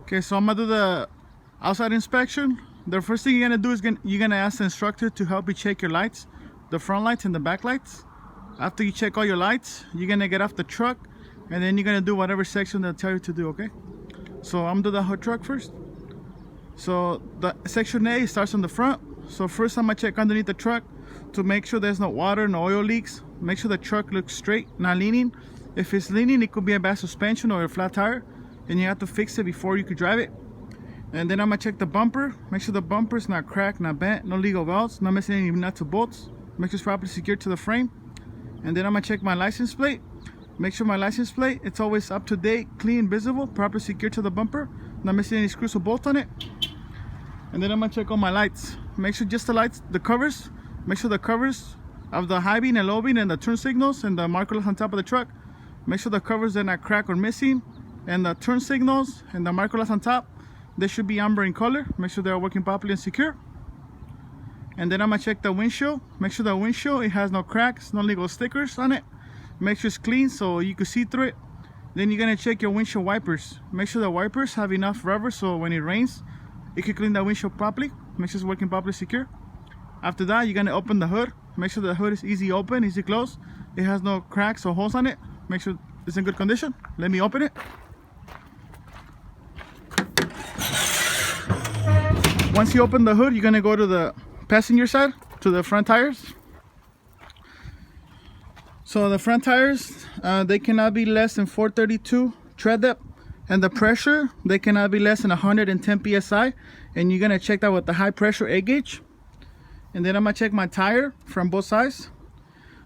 Okay, so I'm gonna do the outside inspection. The first thing you're gonna do is you're gonna ask the instructor to help you check your lights, the front lights and the back lights. After you check all your lights, you're gonna get off the truck and then you're gonna do whatever section they'll tell you to do, okay? So I'm gonna do the whole truck first. So the section A starts on the front. So first I'm gonna check underneath the truck to make sure there's no water, no oil leaks. Make sure the truck looks straight, not leaning. If it's leaning, it could be a bad suspension or a flat tire, and you have to fix it before you could drive it. And then I'm gonna check the bumper. Make sure the bumper's not cracked, not bent, no legal welds, not missing any nuts or bolts. Make sure it's properly secured to the frame. And then I'm gonna check my license plate. Make sure my license plate, it's always up to date, clean, visible, properly secured to the bumper, not missing any screws or bolts on it. And then I'm gonna check all my lights. Make sure just the lights, the covers, make sure the covers of the high beam and low beam and the turn signals and the marker on top of the truck, make sure the covers are not cracked or missing, and the turn signals and the marker on top, they should be amber in color. Make sure they're working properly and secure. And then I'm gonna check the windshield. Make sure the windshield, it has no cracks, no legal stickers on it. Make sure it's clean so you can see through it. Then you're gonna check your windshield wipers. Make sure the wipers have enough rubber so when it rains, it can clean the windshield properly. Make sure it's working properly secure. After that, you're gonna open the hood. Make sure the hood is easy open, easy close. It has no cracks or holes on it. Make sure it's in good condition. Let me open it. Once you open the hood, you're gonna go to the passenger side, to the front tires. So the front tires, they cannot be less than 432 tread depth, and the pressure, they cannot be less than 110 psi. And you're gonna check that with the high pressure A gauge. And then I'm gonna check my tire from both sides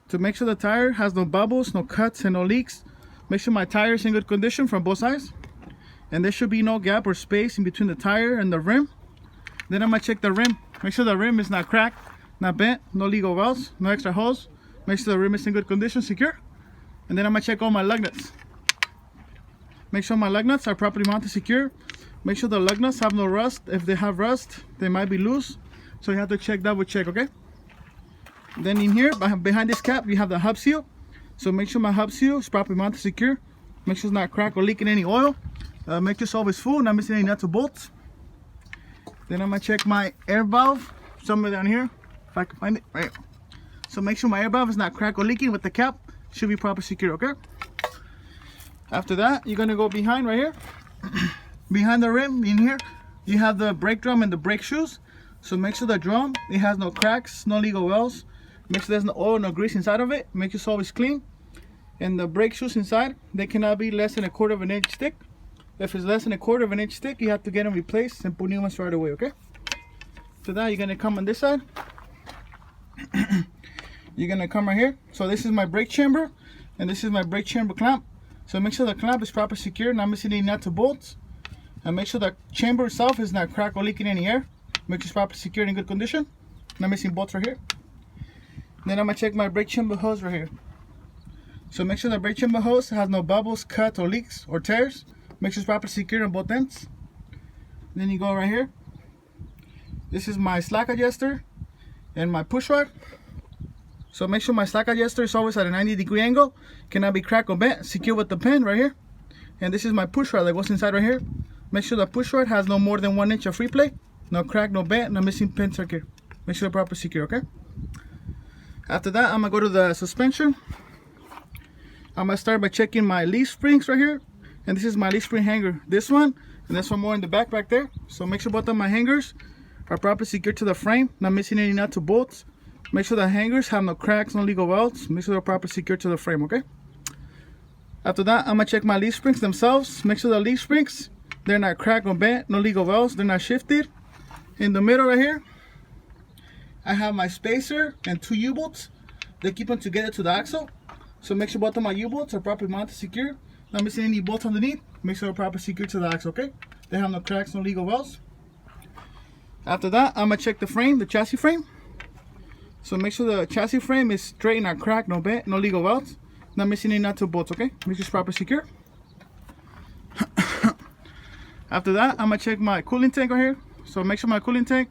to make sure the tire has no bubbles, no cuts, and no leaks. Make sure my tire is in good condition from both sides, and there should be no gap or space in between the tire and the rim. Then I'm gonna check the rim. Make sure the rim is not cracked, not bent, no legal welds, no extra holes. Make sure the rim is in good condition, secure. And then I'm gonna check all my lug nuts. Make sure my lug nuts are properly mounted, secure. Make sure the lug nuts have no rust. If they have rust, they might be loose. So you have to check, double check, okay? Then in here, behind this cap, you have the hub seal. So make sure my hub seal is properly mounted, secure. Make sure it's not cracked or leaking any oil. Make sure it's always full, not missing any nuts or bolts. Then I'm gonna check my air valve, somewhere down here, if I can find it, right here. So make sure my air valve is not cracked or leaking with the cap. Should be properly secure, okay? After that, you're gonna go behind right here. Behind the rim, in here, you have the brake drum and the brake shoes. So make sure the drum, it has no cracks, no legal welds. Make sure there's no oil, no grease inside of it. Make sure it's always clean. And the brake shoes inside, they cannot be less than 1/4 of an inch thick. If it's less than 1/4 of an inch thick, you have to get them replaced and put new ones right away, okay? So that, you're gonna come on this side. You're gonna come right here. So this is my brake chamber, and this is my brake chamber clamp. So make sure the clamp is properly secure, not missing any nuts or bolts. And make sure the chamber itself is not cracked or leaking any air. Make sure it's properly secured in good condition. Not missing bolts right here. Then I'm gonna check my brake chamber hose right here. So make sure the brake chamber hose has no bubbles, cuts, or leaks, or tears. Make sure it's properly secured on both ends. Then you go right here. This is my slack adjuster and my push rod. So make sure my slack adjuster is always at a 90-degree angle. Cannot be cracked or bent. Secure with the pin right here. And this is my push rod that goes inside right here. Make sure the push rod has no more than 1 inch of free play. No crack, no bent, no missing pins right here. Make sure they're properly secure, okay? After that, I'm gonna go to the suspension. I'm gonna start by checking my leaf springs right here. And this is my leaf spring hanger. This one, and this one more in the back there. So make sure both of my hangers are properly secured to the frame, not missing any nuts or bolts. Make sure the hangers have no cracks, no legal welds. Make sure they're properly secured to the frame, okay? After that, I'm gonna check my leaf springs themselves. Make sure the leaf springs, they're not cracked or bent, no legal welds, they're not shifted. In the middle right here, I have my spacer and 2 U-bolts. They keep them together to the axle. So make sure both of my U-bolts are properly mounted, secure. Not missing any bolts underneath. Make sure they're properly secured to the axle, okay? They have no cracks, no legal welds. After that, I'm gonna check the frame, the chassis frame. So make sure the chassis frame is straight, not cracked, no bent, no legal welds. Not missing any nuts or bolts, okay? Make sure it's properly secure. After that, I'm gonna check my cooling tank right here. So make sure my cooling tank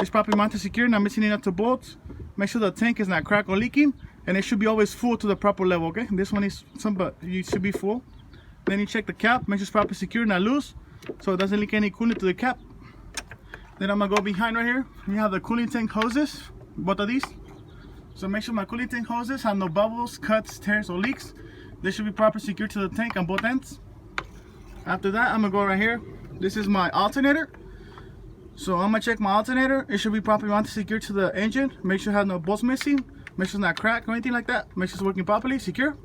is properly mounted, secure, not missing any nuts or bolts. Make sure the tank is not cracked or leaking, and it should be always full to the proper level, okay? This one is some, but you should be full. Then you check the cap, make sure it's properly secure, not loose. so it doesn't leak any coolant to the cap. Then I'm gonna go behind right here. You have the cooling tank hoses, both of these. So make sure my cooling tank hoses have no bubbles, cuts, tears, or leaks. They should be properly secured to the tank on both ends. After that, I'm gonna go right here. This is my alternator. So I'm gonna check my alternator. It should be properly mounted, secured to the engine. Make sure it has no bolts missing. Make sure it's not cracked or anything like that. Make sure it's working properly, secure.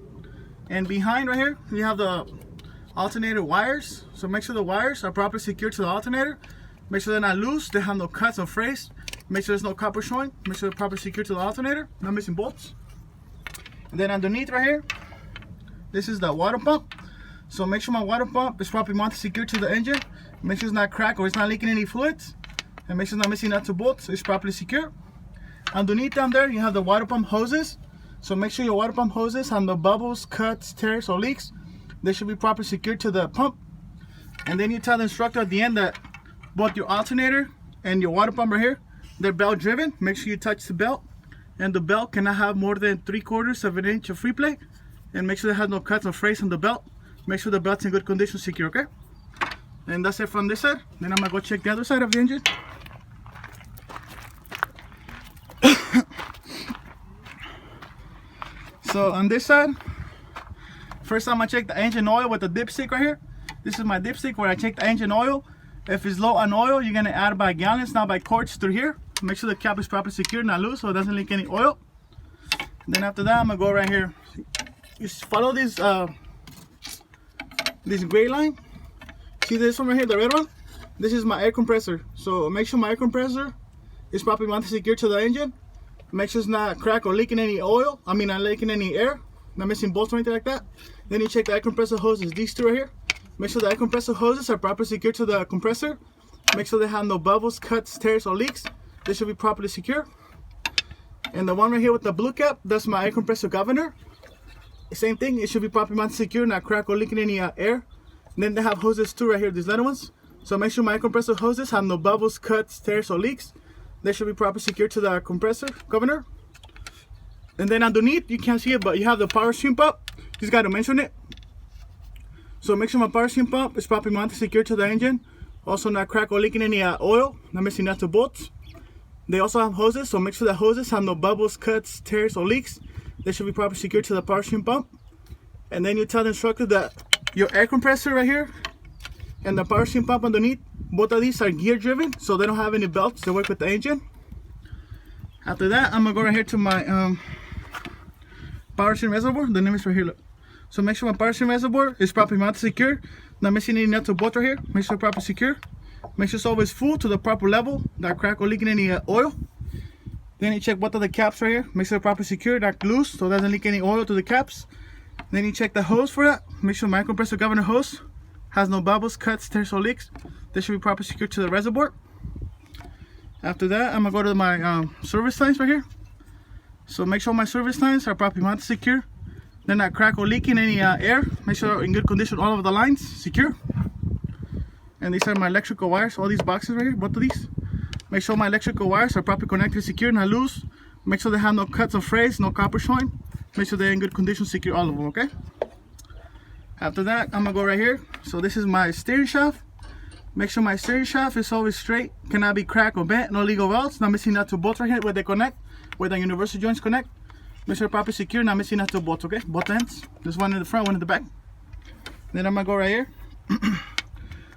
And behind right here, you have the alternator wires. So make sure the wires are properly secured to the alternator. Make sure they're not loose. They have no cuts or frays. Make sure there's no copper showing. Make sure they're properly secured to the alternator. Not missing bolts. And then underneath right here, this is the water pump. So make sure my water pump is properly mounted, secured to the engine. Make sure it's not cracked or it's not leaking any fluids. And make sure it's not missing nuts or bolts. It's properly secure. Underneath down there, you have the water pump hoses. So make sure your water pump hoses have no bubbles, cuts, tears, or leaks. They should be properly secured to the pump. And then you tell the instructor at the end that both your alternator and your water pump right here, they're belt driven. Make sure you touch the belt. And the belt cannot have more than 3/4 of an inch of free play. And make sure it has no cuts or frays on the belt. Make sure the belt's in good condition, secure, okay? And that's it from this side. Then I'm gonna go check the other side of the engine. So on this side, first I'm gonna check the engine oil with the dipstick right here. This is my dipstick where I check the engine oil. If it's low on oil, you're gonna add by gallons, not by quarts through here. Make sure the cap is properly secured, not loose, so it doesn't leak any oil. And then after that, I'm gonna go right here. You follow this gray line. See this one right here, the red one? This is my air compressor. So make sure my air compressor is properly mounted, secured to the engine. Make sure it's not cracked or leaking any oil. I mean, not leaking any air. Not missing bolts or anything like that. Then you check the air compressor hoses. These two right here. Make sure the air compressor hoses are properly secured to the compressor. Make sure they have no bubbles, cuts, tears, or leaks. They should be properly secure. And the one right here with the blue cap, that's my air compressor governor. Same thing, it should be properly mounted, secure, not crack or leaking any air. And then they have hoses too right here, these little ones. So make sure my air compressor hoses have no bubbles, cuts, tears, or leaks. They should be properly secured to the compressor governor. And then underneath, you can't see it, but you have the power stream pump. Just got to mention it. So make sure my power stream pump is properly mounted, secured to the engine. Also not crack or leaking any oil, not missing nuts or bolts. They also have hoses, so make sure the hoses have no bubbles, cuts, tears, or leaks. They should be properly secured to the power stream pump. And then you tell the instructor that your air compressor right here and the power stream pump underneath, both of these are gear driven, so they don't have any belts. They work with the engine. After that, I'm gonna go right here to my power stream reservoir. The name is right here, look. So make sure my power stream reservoir is properly mounted, secure, not missing any nuts or bolts right here. Make sure it's properly secure. Make sure it's always full to the proper level, not crack or leaking any oil. Then you check both of the caps right here. Make sure they're properly secure, not loose, so it doesn't leak any oil to the caps. Then you check the hose for that. Make sure my compressor governor hose has no bubbles, cuts, tears, or leaks. They should be properly secured to the reservoir. After that, I'm gonna go to my service lines right here. So make sure my service lines are properly mounted, secure. They're not crack or leaking any air. Make sure they're in good condition, all of the lines, secure. And these are my electrical wires, all these boxes right here, both of these. Make sure my electrical wires are properly connected, secure, not loose. Make sure they have no cuts or frays, no copper showing. Make sure they're in good condition, secure, all of them, okay? After that, I'm gonna go right here. So this is my steering shaft. Make sure my steering shaft is always straight, cannot be cracked or bent, no legal welds, not missing nuts or bolts right here where they connect, where the universal joints connect. Make sure they're properly secure, not missing nuts or bolts, okay? Both ends. There's one in the front, one in the back. Then I'm gonna go right here.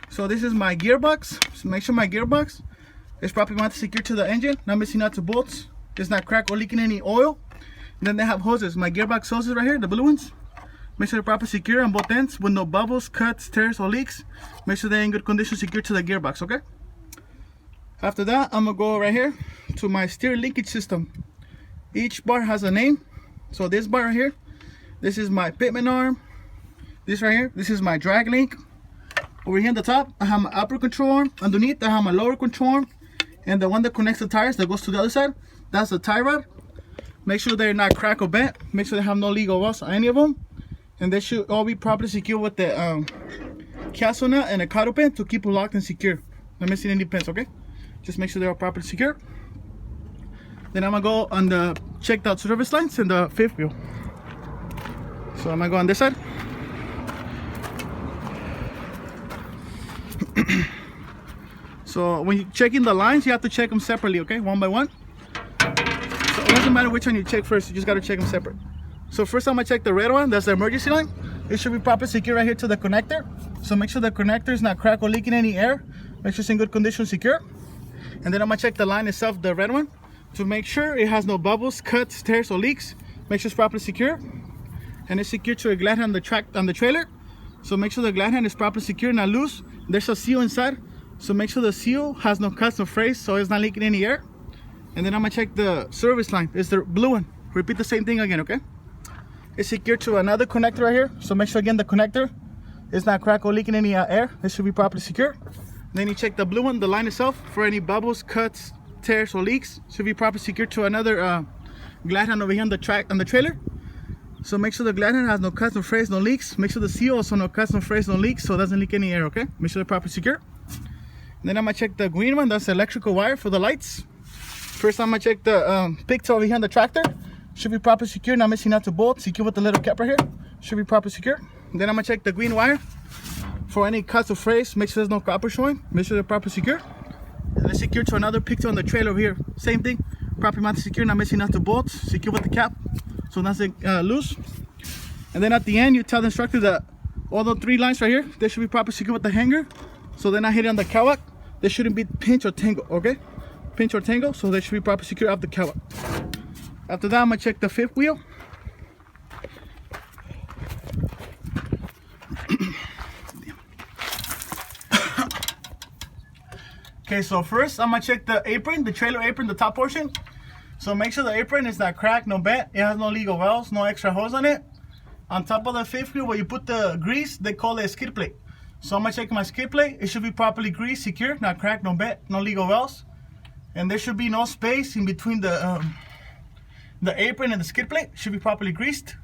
So this is my gearbox. So make sure my gearbox is properly mounted, secure to the engine, not missing nuts or bolts. It's not cracked or leaking any oil. And then they have hoses. My gearbox hoses right here, the blue ones. Make sure they're properly secure on both ends with no bubbles, cuts, tears, or leaks. Make sure they're in good condition, secure to the gearbox, okay? After that, I'm gonna go right here to my steer linkage system. Each bar has a name. So this bar right here, this is my pitman arm. This right here, this is my drag link. Over here on the top, I have my upper control arm. Underneath, I have my lower control arm. And the one that connects the tires that goes to the other side, that's the tie rod. Make sure they're not cracked or bent. Make sure they have no legal welds on any of them. And they should all be properly secured with the castle nut and a cotter pin to keep it locked and secure. Not missing any pins, okay? Just make sure they're all properly secure. Then I'm gonna go on the checked out service lines in the fifth wheel. So I'm gonna go on this side. So when you're checking the lines, you have to check them separately, okay, one by one. So it doesn't matter which one you check first, you just got to check them separate. So first I'm going to check the red one, that's the emergency line. It should be properly secure right here to the connector. So make sure the connector is not cracked or leaking any air. Make sure it's in good condition, secure. And then I'm going to check the line itself, the red one, to make sure it has no bubbles, cuts, tears, or leaks. Make sure it's properly secure. And it's secured to a glad hand on the trailer. So make sure the glad hand is properly secure, not loose. There's a seal inside. So make sure the seal has no cuts, no frays, so it's not leaking any air. And then I'm gonna check the service line. It's the blue one. Repeat the same thing again, okay? It's secured to another connector right here. So make sure again the connector is not cracked or leaking any air. It should be properly secure. Then you check the blue one, the line itself, for any bubbles, cuts, tears, or leaks. Should be properly secured to another glad hand over here on the trailer. So make sure the glad hand has no cuts, no frays, no leaks. Make sure the seal also no cuts, no frays, no leaks, so it doesn't leak any air, okay? Make sure they're properly secure. Then I'm gonna check the green one, that's the electrical wire for the lights. First I'm gonna check the pigtail over here on the tractor. Should be properly secure, not missing out the bolt, secure with the little cap right here. Should be properly secure. Then I'm gonna check the green wire for any cuts or frays. Make sure there's no copper showing. Make sure they're properly secure. And it's secured to another pigtail on the trailer over here. Same thing, properly mounted secure, not missing out the bolts, secure with the cap, so nothing loose. And then at the end, you tell the instructor that all the 3 lines right here, they should be properly secure with the hanger, so they're not hitting on the cowlock. They shouldn't be pinch or tangle, okay? Pinch or tangle, so they should be properly secure off the cowlock. After that, I'm gonna check the 5th wheel. Okay, so first I'm gonna check the apron, the trailer apron, the top portion. So make sure the apron is not cracked, no bent, it has no legal wells, no extra hose on it. On top of the 5th wheel where you put the grease, they call it a skid plate. So I'm gonna check my skid plate. It should be properly greased, secure, not cracked, no bent, no legal wells. And there should be no space in between the apron and the skid plate. Should be properly greased.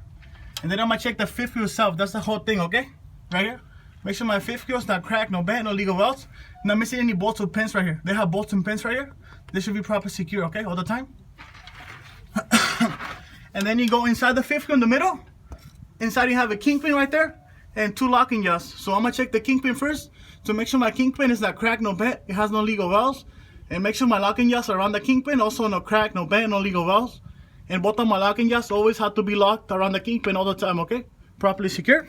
And then I'm gonna check the 5th wheel itself. That's the whole thing, okay? Right here. Make sure my 5th wheel is not cracked, no bent, no legal wells. Not missing any bolts or pins right here. They have bolts and pins right here. They should be properly secure, okay, all the time. And then you go inside the 5th wheel in the middle. Inside you have a kingpin right there and 2 locking jaws. So I'm gonna check the kingpin first to make sure my kingpin is not cracked, no bent, it has no legal wells. And make sure my locking jaws are around the kingpin, also no crack, no bent, no legal wells. And both of my locking jaws always have to be locked around the kingpin all the time, okay? Properly secure.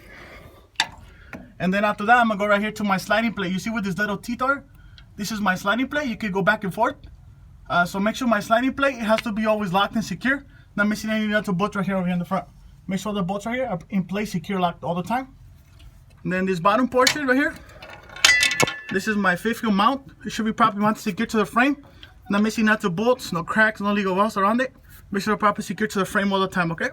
And then after that, I'm gonna go right here to my sliding plate. You see where this little teeth are? This is my sliding plate. You can go back and forth. So make sure my sliding plate, it has to be always locked and secure. Not missing any other bolts right here over here in the front. Make sure the bolts right here are in place, secure, locked all the time. And then this bottom portion right here, this is my 5th wheel mount. It should be properly mounted, secure to the frame. Not missing out the bolts, no cracks, no legal wells around it. Make sure they're properly secure to the frame all the time, okay?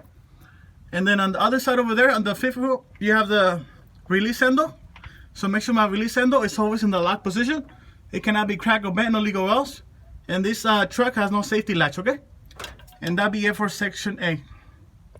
And then on the other side over there, on the 5th wheel, you have the release handle. So make sure my release handle is always in the lock position. It cannot be cracked or bent, no legal wells. And this truck has no safety latch, okay? And that'll be it for section A.